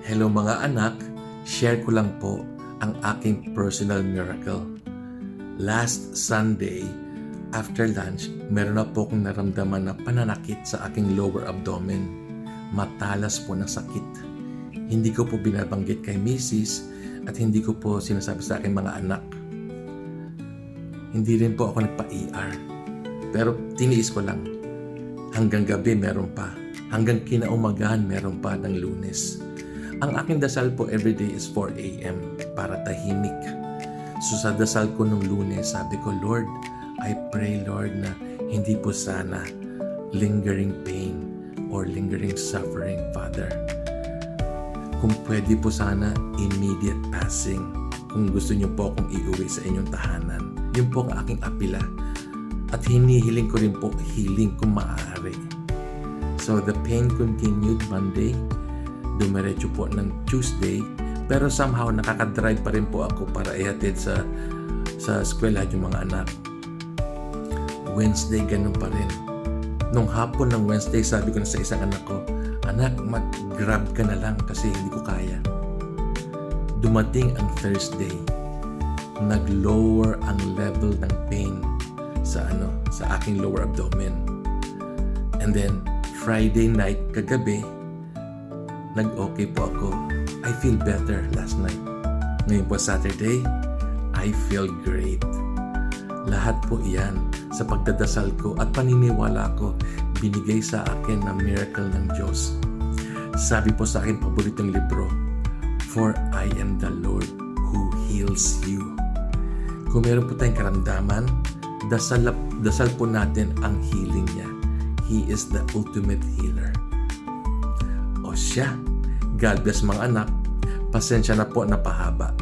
Hello mga anak, share ko lang po ang aking personal miracle. Last Sunday, after lunch, meron na po akong naramdaman na pananakit sa aking lower abdomen. Matalas po ng sakit. Hindi ko po binabanggit kay Mrs. at hindi ko po sinasabi sa aking mga anak. Hindi rin po ako nagpa-ER. Pero tiniis ko lang. Hanggang gabi meron pa. Hanggang kinaumagahan meron pa ng Lunes. Ang aking dasal po everyday is 4 a.m. para tahimik. So sa dasal ko nung Lunes, sabi ko, Lord, I pray, Lord, na hindi po sana lingering pain or lingering suffering, Father. Kung pwede po sana immediate passing. Kung gusto niyo po akong iuwi sa inyong tahanan. Yun po ang aking apila. At hinihiling ko rin po healing kung maaari. So the pain continued Monday. Dumiretso po ng Tuesday, pero somehow nakakadrive pa rin po ako para ihatid sa eskwelahan yung mga anak. Wednesday, ganun pa rin. Nung hapon ng Wednesday, sabi ko na sa isang anak ko, anak, mag-grab ka na lang kasi hindi ko kaya. Dumating ang Thursday, nag-lower ang level ng pain sa aking lower abdomen. And then, Friday night, kagabi, nag-okay po ako. I feel better last night. Ngayon po Saturday, I feel great. Lahat po iyan sa pagdadasal ko at paniniwala ko binigay sa akin na miracle ng Diyos. Sabi po sa akin paboritong libro, For I am the Lord who heals you. Kung meron po tayong karamdaman, dasal po natin ang healing niya. He is the ultimate healer. O siya, God bless mga anak, pasensya na po na pahaba.